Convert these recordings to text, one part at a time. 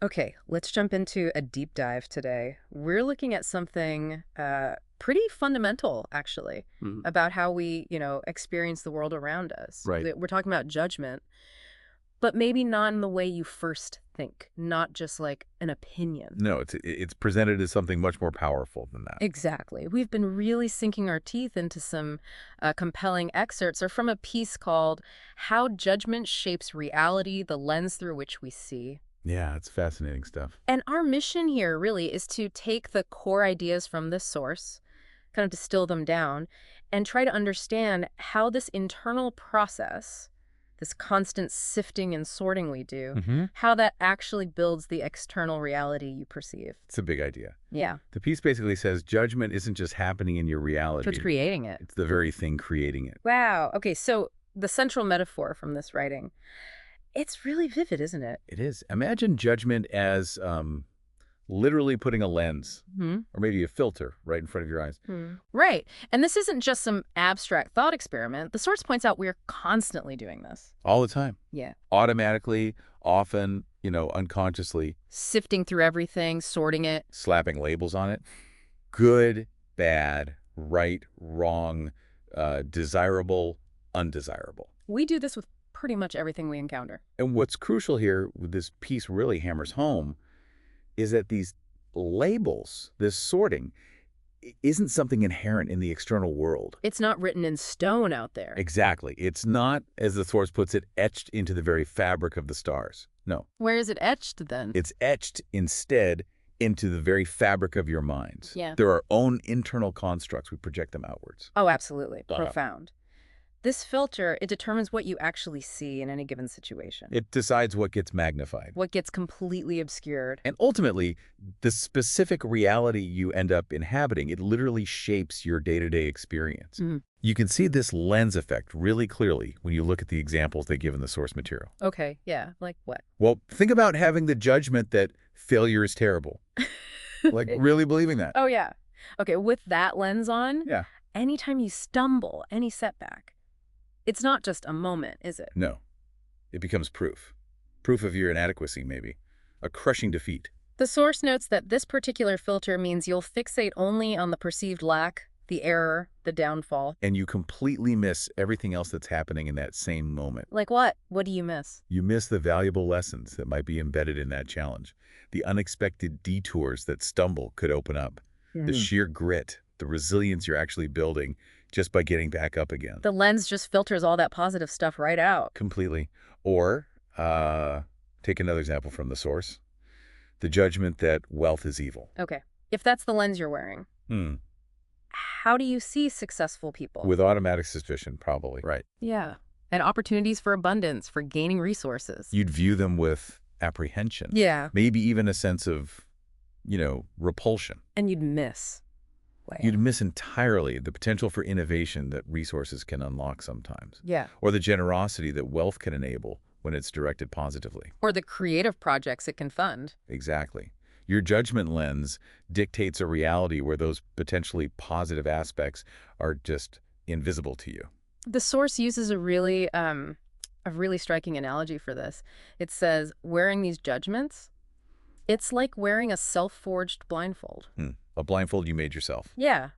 Okay, let's jump into a deep dive today. We're looking at something pretty fundamental, actually, Mhm. about how we, experience the world around us. Right. We're talking about judgment, but maybe not in the way you first think, not just like an opinion. No, it's presented as something much more powerful than that. Exactly. We've been really sinking our teeth into some compelling excerpts or from a piece called How Judgment Shapes Reality, the Lens Through Which We See. Yeah, it's fascinating stuff. And our mission here really is to take the core ideas from this source, kind of distill them down, and try to understand how this internal process, this constant sifting and sorting we do, Hmm. how that actually builds the external reality you perceive. It's a big idea. Yeah. The piece basically says judgment isn't just happening in your So it's reality. creating it. It's the very thing creating it. Wow. Okay, so the central metaphor from this writing, it's really vivid, isn't it? It is. Imagine judgment as literally putting a lens Hmm. or maybe a filter right in front of your eyes. Right. And this isn't just some abstract thought experiment. The source points out we're constantly doing this. All the time. Yeah. Automatically, often, unconsciously Sifting through everything, sorting it. slapping labels on it. Good, bad, right, wrong, desirable, undesirable. We do this with pretty much everything we encounter. And what's crucial here, with this piece really hammers home, is that these labels, this sorting, isn't something inherent in the external world. It's not written in stone out there. Exactly. It's not, as the source puts it, etched into the very fabric of the stars. No. Where is it etched then? It's etched instead into the very fabric of your minds. Yeah. They're our own internal constructs. We project them outwards. Oh, absolutely. Uh-huh. Profound. This filter, it determines what you actually see in any given situation. It decides what gets magnified. What gets completely obscured. And ultimately, the specific reality you end up inhabiting, it literally shapes your day-to-day experience. Mhm. You can see this lens effect really clearly when you look at the examples they give in the source material. Okay, yeah. Like what? Well, think about having the judgment that failure is terrible. Like really believing that. Oh, yeah. Okay, with that lens on, Yeah. anytime you stumble, any setback, it's not just a moment, is it? No. It becomes proof. Proof of your inadequacy, maybe. A crushing defeat. The source notes that this particular filter means you'll fixate only on the perceived lack, the error, the downfall. And you completely miss everything else that's happening in that same moment. Like what? What do you miss? You miss the valuable lessons that might be embedded in that challenge. The unexpected detours that stumble could open up. The sheer grit, the resilience you're actually building just by getting back up again. The lens just filters all that positive stuff right out. Completely. Or, take another example from the source. The judgment that wealth is evil. Okay. If that's the lens you're wearing, how do you see successful people? With automatic suspicion, probably. Right. Yeah. And opportunities for abundance, for gaining resources. You'd view them with apprehension. Yeah. Maybe even a sense of, repulsion. And you'd miss. You'd miss entirely the potential for innovation that resources can unlock sometimes, Yeah. or the generosity that wealth can enable when it's directed positively. Or the creative projects it can fund. Exactly. Your judgment lens dictates a reality where those potentially positive aspects are just invisible to you. The source uses a really striking analogy for this. It says, wearing these judgments, it's like wearing a self-forged blindfold. A blindfold you made yourself. Yeah.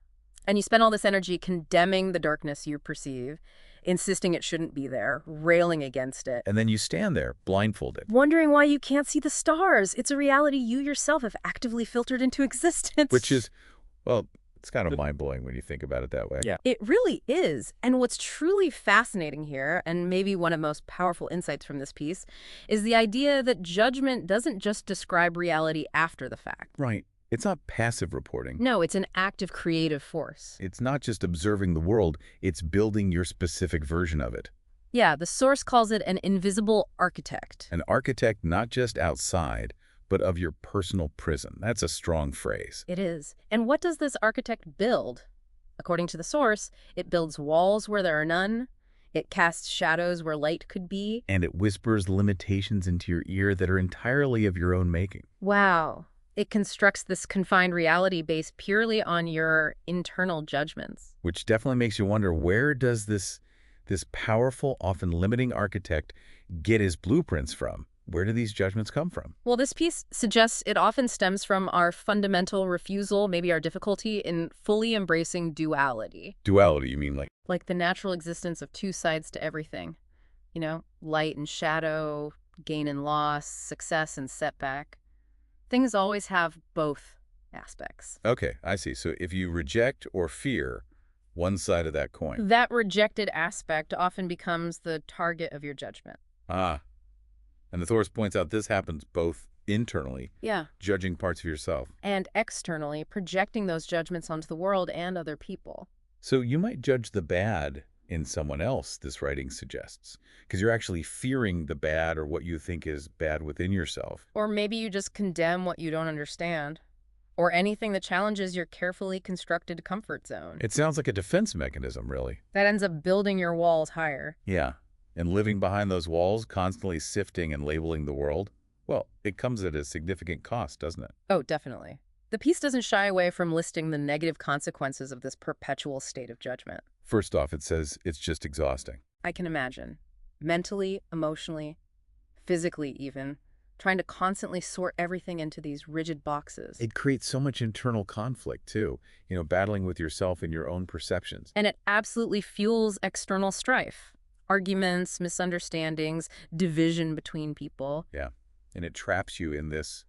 And you spend all this energy condemning the darkness you perceive, insisting it shouldn't be there, railing against it, And then you stand there, blindfolded. wondering why you can't see the stars. It's a reality you yourself have actively filtered into existence. Which is, well, it's kind of mind-blowing when you think about it that way. Yeah. It really is. And what's truly fascinating here, and maybe one of the most powerful insights from this piece, is the idea that judgment doesn't just describe reality after the fact. Right. It's not passive reporting. No, it's an active creative force. It's not just observing the world, it's building your specific version of it. Yeah, the source calls it an invisible architect. An architect not just outside, but of your personal prison. That's a strong phrase. It is. And what does this architect build? According to the source, it builds walls where there are none. It casts shadows where light could be. And it whispers limitations into your ear that are entirely of your own making. Wow. It constructs this confined reality based purely on your internal judgments. Which definitely makes you wonder, where does this powerful, often limiting architect get his blueprints from? where do these judgments come from? Well, this piece suggests it often stems from our fundamental refusal, maybe our difficulty in fully embracing duality, Duality, you mean like the natural existence of two sides to everything. Light and shadow, gain and loss, success and setback. Things always have both aspects. okay, I see. So if you reject or fear one side of that coin. That rejected aspect often becomes the target of your judgment. Ah, and the Thoris points out this happens both internally, Yeah. judging parts of yourself. And externally, projecting those judgments onto the world and other people. So you might judge the bad in someone else, this writing suggests, because you're actually fearing the bad or what you think is bad within yourself. Or maybe you just condemn what you don't understand. Or anything that challenges your carefully constructed comfort zone. It sounds like a defense mechanism, really. That ends up building your walls higher. Yeah. And living behind those walls, constantly sifting and labeling the world, well, it comes at a significant cost, doesn't it? Oh, definitely. The piece doesn't shy away from listing the negative consequences of this perpetual state of judgment. First off, it says it's just exhausting. I can imagine. Mentally, emotionally, physically even, trying to constantly sort everything into these rigid boxes. It creates so much internal conflict, too, battling with yourself and your own perceptions. And it absolutely fuels external strife. Arguments, misunderstandings, division between people. Yeah. And it traps you in this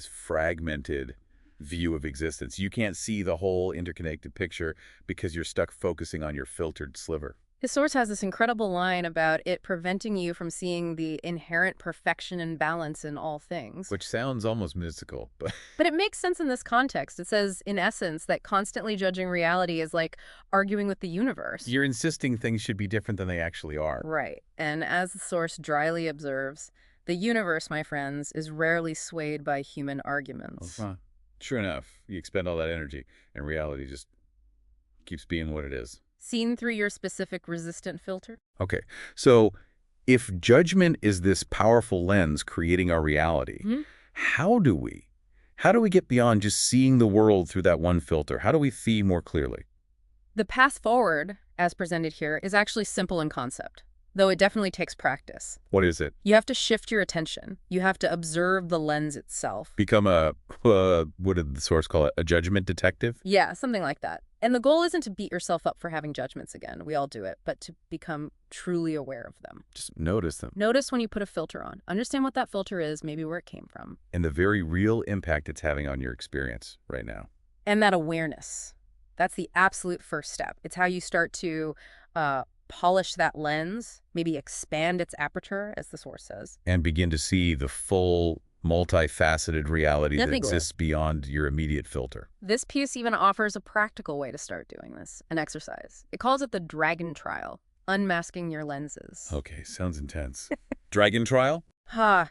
fragmented view of existence. You can't see the whole interconnected picture because you're stuck focusing on your filtered sliver. His source has this incredible line about it preventing you from seeing the inherent perfection and balance in all things. Which sounds almost mystical, but... But it makes sense in this context. It says, in essence, that constantly judging reality is like arguing with the universe. You're insisting things should be different than they actually are. Right. And as the source dryly observes, the universe, my friends, is rarely swayed by human arguments. Oh, sure enough, you expend all that energy, and reality just keeps being what it is. Seen through your specific resistant filter? Okay, so if judgment is this powerful lens creating our reality, how do we get beyond just seeing the world through that one filter? How do we see more clearly? The path forward, as presented here, is actually simple in concept, though it definitely takes practice. What is it? You have to shift your attention. You have to observe the lens itself. Become what did the source call it? A judgment detective? Yeah, something like that. And the goal isn't to beat yourself up for having judgments again. We all do it, but to become truly aware of them. Just notice them. Notice when you put a filter on. Understand what that filter is, maybe where it came from. And the very real impact it's having on your experience right now. And that awareness. That's the absolute first step. It's how you start to polish that lens, maybe expand its aperture, as the source says. And begin to see the full, multifaceted reality that Nothing exists beyond your immediate filter. This piece even offers a practical way to start doing this, an exercise. It calls it the Dragon Trial, unmasking your lenses. Okay, sounds intense. Dragon trial?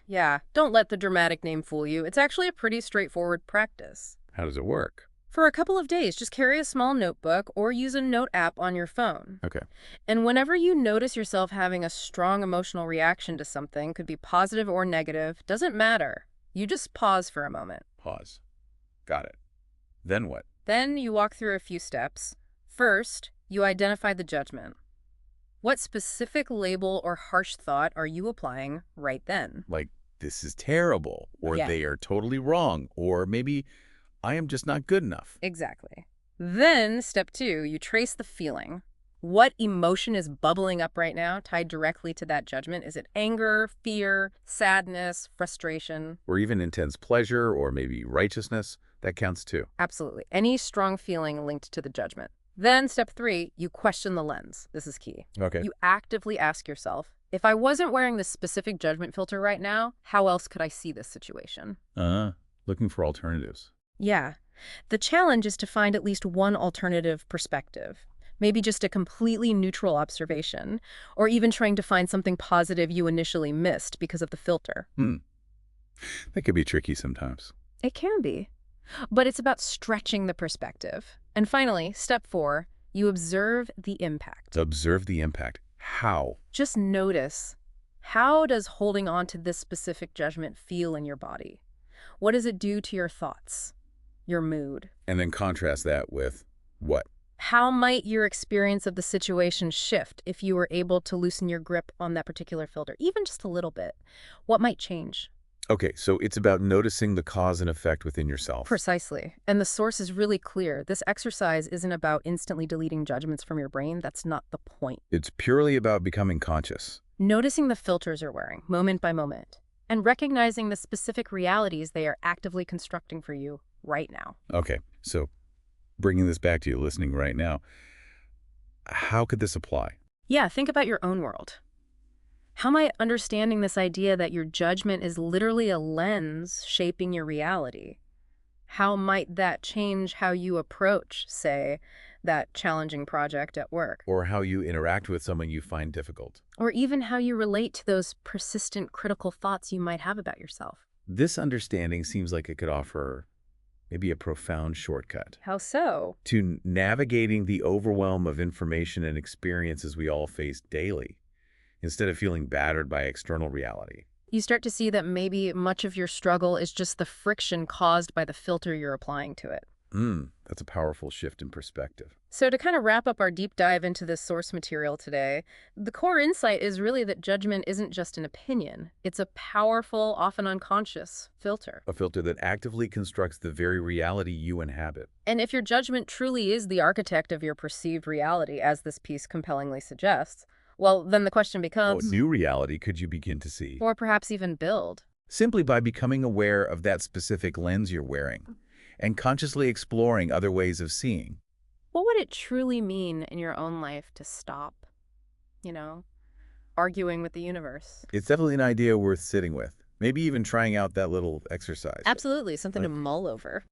Yeah. Don't let the dramatic name fool you. It's actually a pretty straightforward practice. How does it work? For a couple of days, just carry a small notebook or use a note app on your phone. Okay. And whenever you notice yourself having a strong emotional reaction to something, could be positive or negative, doesn't matter. You just pause for a moment. Pause. Got it. Then what? Then you walk through a few steps. First, you identify the judgment. What specific label or harsh thought are you applying right then? Like, this is terrible, or Yeah. they are totally wrong, or maybe I am just not good enough. Exactly. Then, step 2, you trace the feeling. What emotion is bubbling up right now tied directly to that judgment? Is it anger, fear, sadness, frustration? Or even intense pleasure, or maybe righteousness. That counts too. Absolutely. Any strong feeling linked to the judgment. Then, step 3, you question the lens. This is key. Okay. You actively ask yourself, if I wasn't wearing this specific judgment filter right now, how else could I see this situation? Looking for alternatives. Yeah. The challenge is to find at least one alternative perspective. Maybe just a completely neutral observation, or even trying to find something positive you initially missed because of the filter. That could be tricky sometimes. It can be. But it's about stretching the perspective. And finally, step 4, you observe the impact. Observe the impact. How? Just notice, how does holding on to this specific judgment feel in your body? What does it do to your thoughts, your mood? And then contrast that with what? How might your experience of the situation shift if you were able to loosen your grip on that particular filter, even just a little bit? What might change? Okay, so it's about noticing the cause and effect within yourself. Precisely. And the source is really clear. This exercise isn't about instantly deleting judgments from your brain. That's not the point. It's purely about becoming conscious. Noticing the filters you're wearing, moment by moment, and recognizing the specific realities they are actively constructing for you right now. Okay, so bringing this back to you listening right now, how could this apply? Yeah, think about your own world. How might understanding this idea that your judgment is literally a lens shaping your reality? How might that change how you approach, say, that challenging project at work? Or how you interact with someone you find difficult? Or even how you relate to those persistent critical thoughts you might have about yourself? This understanding seems like it could offer maybe a profound shortcut How so? to navigating the overwhelm of information and experiences we all face daily, instead of feeling battered by external reality. You start to see that maybe much of your struggle is just the friction caused by the filter you're applying to it. That's a powerful shift in perspective. So to kind of wrap up our deep dive into this source material today, the core insight is really that judgment isn't just an opinion. It's a powerful, often unconscious filter. A filter that actively constructs the very reality you inhabit. And if your judgment truly is the architect of your perceived reality, as this piece compellingly suggests, well, then the question What becomes, new reality could you begin to see? or perhaps even build? Simply by becoming aware of that specific lens you're wearing and consciously exploring other ways of seeing. What would it truly mean in your own life to stop, you know, arguing with the universe? It's definitely an idea worth sitting with. Maybe even trying out that little exercise. Absolutely, something to Like- mull over.